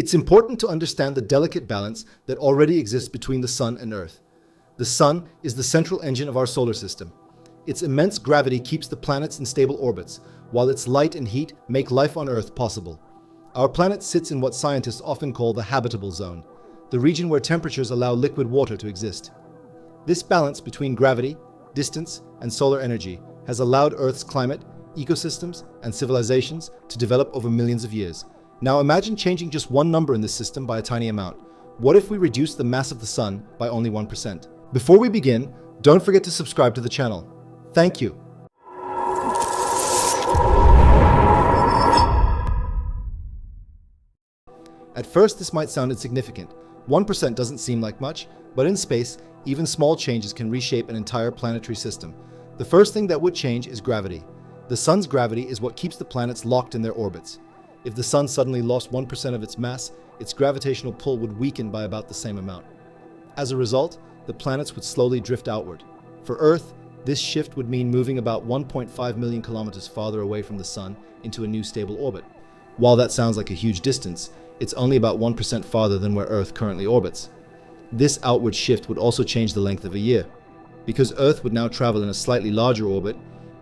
It's important to understand the delicate balance that already exists between the Sun and Earth. The Sun is the central engine of our solar system. Its immense gravity keeps the planets in stable orbits, while its light and heat make life on Earth possible. Our planet sits in what scientists often call the habitable zone, the region where temperatures allow liquid water to exist. This balance between gravity, distance, and solar energy has allowed Earth's climate, ecosystems, and civilizations to develop over millions of years. Now imagine changing just one number in this system by a tiny amount. What if we reduce the mass of the Sun by only 1%? Before we begin, don't forget to subscribe to the channel. Thank you. At first, this might sound insignificant. 1% doesn't seem like much, but in space, even small changes can reshape an entire planetary system. The first thing that would change is gravity. The Sun's gravity is what keeps the planets locked in their orbits. If the Sun suddenly lost 1% of its mass, its gravitational pull would weaken by about the same amount. As a result, the planets would slowly drift outward. For Earth, this shift would mean moving about 1.5 million kilometers farther away from the Sun into a new stable orbit. While that sounds like a huge distance, it's only about 1% farther than where Earth currently orbits. This outward shift would also change the length of a year. Because Earth would now travel in a slightly larger orbit,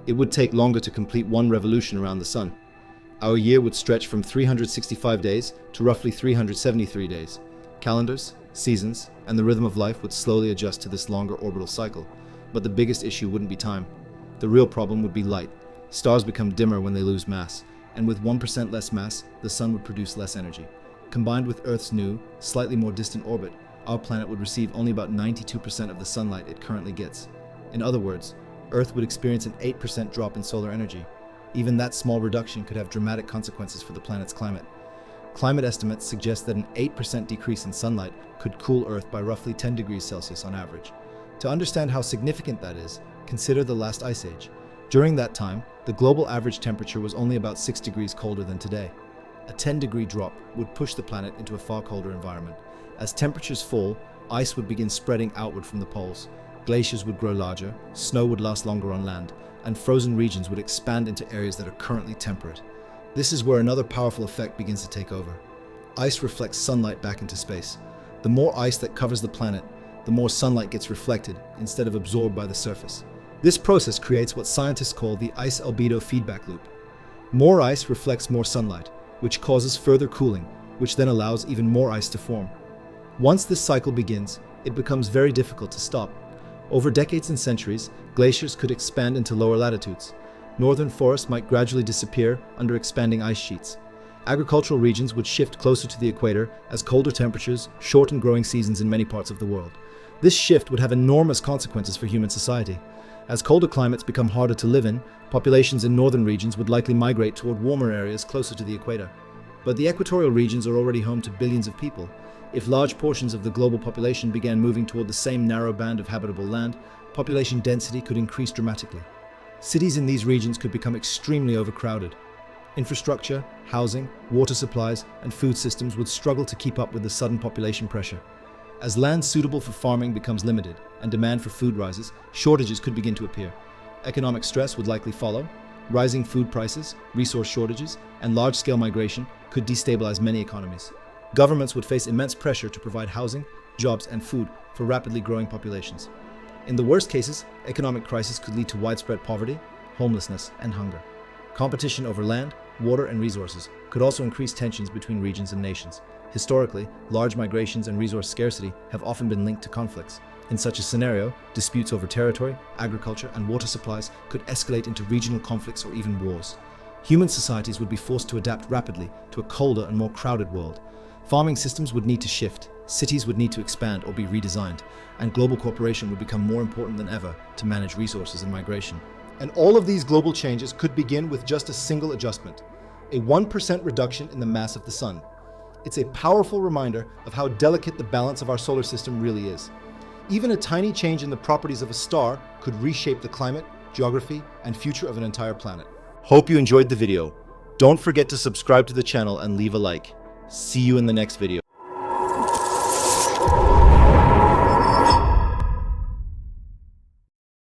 it would take longer to complete one revolution around the Sun. Our year would stretch from 365 days to roughly 373 days. Calendars, seasons, and the rhythm of life would slowly adjust to this longer orbital cycle. But the biggest issue wouldn't be time. The real problem would be light. Stars become dimmer when they lose mass, and with 1% less mass, the Sun would produce less energy. Combined with Earth's new, slightly more distant orbit, our planet would receive only about 92% of the sunlight it currently gets. In other words, Earth would experience an 8% drop in solar energy. Even that small reduction could have dramatic consequences for the planet's climate. Climate estimates suggest that an 8% decrease in sunlight could cool Earth by roughly 10 degrees Celsius on average. To understand how significant that is, consider the last ice age. During that time, the global average temperature was only about 6 degrees colder than today. A 10-degree drop would push the planet into a far colder environment. As temperatures fall, ice would begin spreading outward from the poles. Glaciers would grow larger, snow would last longer on land, and frozen regions would expand into areas that are currently temperate. This is where another powerful effect begins to take over. Ice reflects sunlight back into space. The more ice that covers the planet, the more sunlight gets reflected instead of absorbed by the surface. This process creates what scientists call the ice albedo feedback loop. More ice reflects more sunlight, which causes further cooling, which then allows even more ice to form. Once this cycle begins, it becomes very difficult to stop. Over decades and centuries, glaciers could expand into lower latitudes. Northern forests might gradually disappear under expanding ice sheets. Agricultural regions would shift closer to the equator as colder temperatures shorten growing seasons in many parts of the world. This shift would have enormous consequences for human society. As colder climates become harder to live in, populations in northern regions would likely migrate toward warmer areas closer to the equator. But the equatorial regions are already home to billions of people. If large portions of the global population began moving toward the same narrow band of habitable land, population density could increase dramatically. Cities in these regions could become extremely overcrowded. Infrastructure, housing, water supplies, and food systems would struggle to keep up with the sudden population pressure. As land suitable for farming becomes limited and demand for food rises, shortages could begin to appear. Economic stress would likely follow. Rising food prices, resource shortages, and large-scale migration could destabilize many economies. Governments would face immense pressure to provide housing, jobs, and food for rapidly growing populations. In the worst cases, economic crisis could lead to widespread poverty, homelessness, and hunger. Competition over land, water, and resources could also increase tensions between regions and nations. Historically, large migrations and resource scarcity have often been linked to conflicts. In such a scenario, disputes over territory, agriculture, and water supplies could escalate into regional conflicts or even wars. Human societies would be forced to adapt rapidly to a colder and more crowded world. Farming systems would need to shift, cities would need to expand or be redesigned, and global cooperation would become more important than ever to manage resources and migration. And all of these global changes could begin with just a single adjustment, a 1% reduction in the mass of the Sun. It's a powerful reminder of how delicate the balance of our solar system really is. Even a tiny change in the properties of a star could reshape the climate, geography, and future of an entire planet. Hope you enjoyed the video. Don't forget to subscribe to the channel and leave a like. See you in the next video.